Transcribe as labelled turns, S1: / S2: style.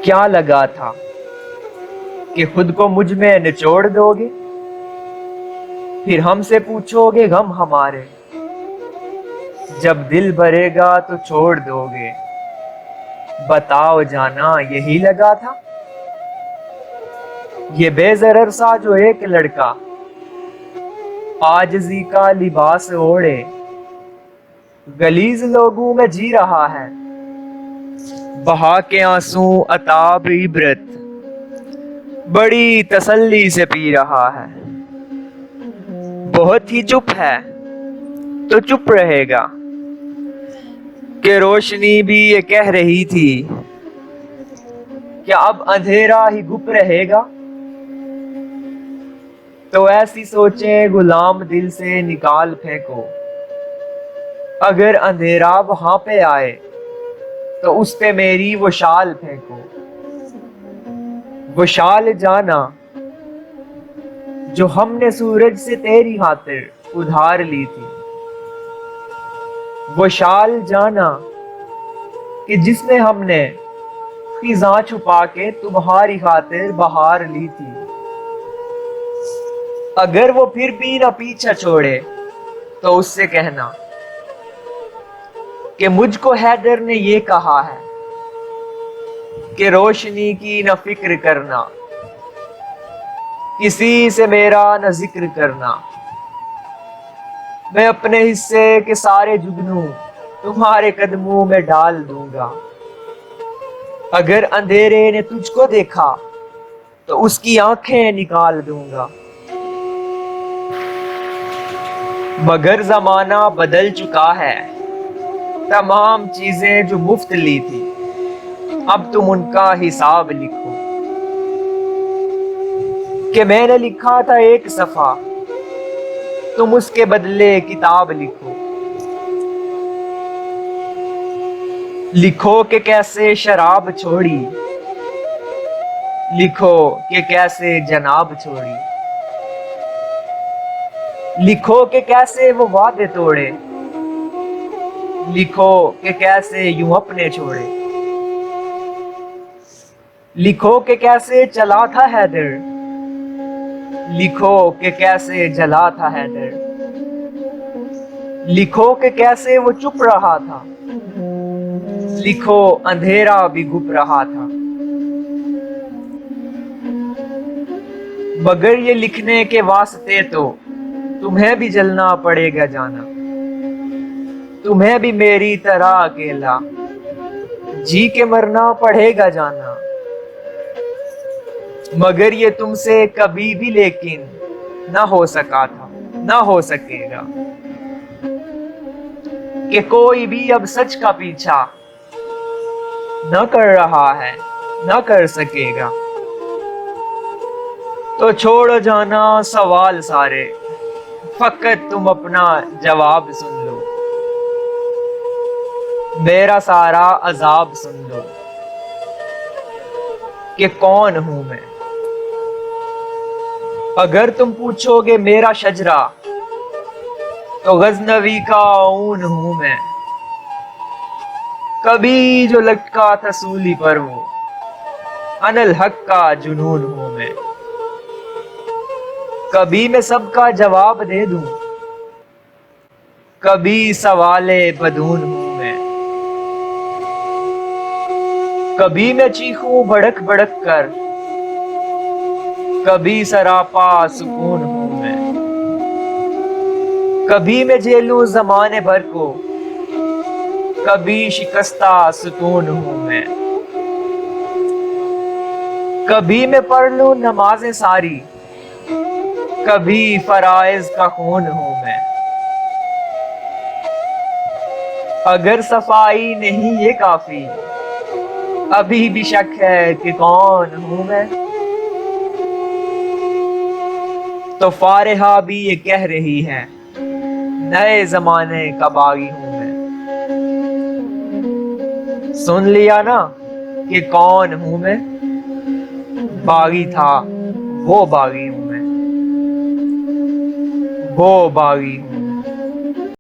S1: क्या लगा था कि खुद को मुझ में निचोड़ दोगे, फिर हमसे पूछोगे गम हमारे, जब दिल भरेगा तो छोड़ दोगे। बताओ जाना यही लगा था। ये बेज़रर सा जो एक लड़का आजिज़ी का लिबास ओढ़े, गलीज लोगों में जी रहा है, बहा के आंसू अताब इबरत बड़ी तसल्ली से पी रहा है। बहुत ही चुप है तो चुप रहेगा कि रोशनी भी ये कह रही थी कि अब अंधेरा ही गुप रहेगा। तो ऐसी सोचें गुलाम दिल से निकाल फेंको, अगर अंधेरा वहां पे आए तो उस पे मेरी वो शाल फेंको। वो शाल जाना जो हमने सूरज से तेरी खातिर उधार ली थी। वो शाल जाना कि जिसमें हमने खिज़ां छुपा के तुम्हारी खातिर बहार ली थी। अगर वो फिर भी ना पीछा छोड़े तो उससे कहना कि मुझको हैदर ने ये कहा है कि रोशनी की न फिक्र करना, किसी से मेरा न जिक्र करना। मैं अपने हिस्से के सारे जुगनू तुम्हारे कदमों में डाल दूंगा। अगर अंधेरे ने तुझको देखा तो उसकी आंखें निकाल दूंगा। मगर जमाना बदल चुका है, तमाम चीजें जो मुफ्त ली थी अब तुम उनका हिसाब लिखो। कि मैंने लिखा था एक सफा, तुम उसके बदले किताब लिखो। लिखो कि कैसे शराब छोड़ी, लिखो कि कैसे जनाब छोड़ी। लिखो कि कैसे वो वादे तोड़े, लिखो कि कैसे यूं अपने छोड़े। लिखो कि कैसे चला था हैदर, लिखो कि कैसे जला था हैदर। लिखो कि कैसे वो चुप रहा था, लिखो अंधेरा भी गुप रहा था। मगर ये लिखने के वास्ते तो तुम्हें भी जलना पड़ेगा जाना। तुम्हें भी मेरी तरह अकेला जी के मरना पड़ेगा जाना। मगर ये तुमसे कभी भी लेकिन ना हो सका था, ना हो सकेगा कि कोई भी अब सच का पीछा न कर रहा है, न कर सकेगा। तो छोड़ जाना सवाल सारे, फकत तुम अपना जवाब सुन लो। मेरा सारा अजाब सुन लो कि कौन हूं मैं। अगर तुम पूछोगे मेरा शजरा तो गजनवी का ऊन हूं मैं। कभी जो लटका था सूली पर वो अनल हक का जुनून हूं मैं। कभी मैं सबका जवाब दे दूं, कभी सवाले बदून हूं मैं। कभी मैं चीखूं भड़क भड़क कर, कभी सरापा सुकून हूं मैं। कभी मैं झेलूं जमाने भर को, कभी शिकस्ता सुकून हूं मैं। कभी मैं पढ़ लूं नमाजें सारी, कभी फराइज का खून हूं मैं। अगर सफाई नहीं ये काफी, अभी भी शक है कि कौन हूं मैं। तो फारिहा भी ये कह रही है, नए जमाने का बागी हूं मैं। सुन लिया ना कि कौन हूं मैं। बागी था वो बागी हूं मैं, वो बागी हूं।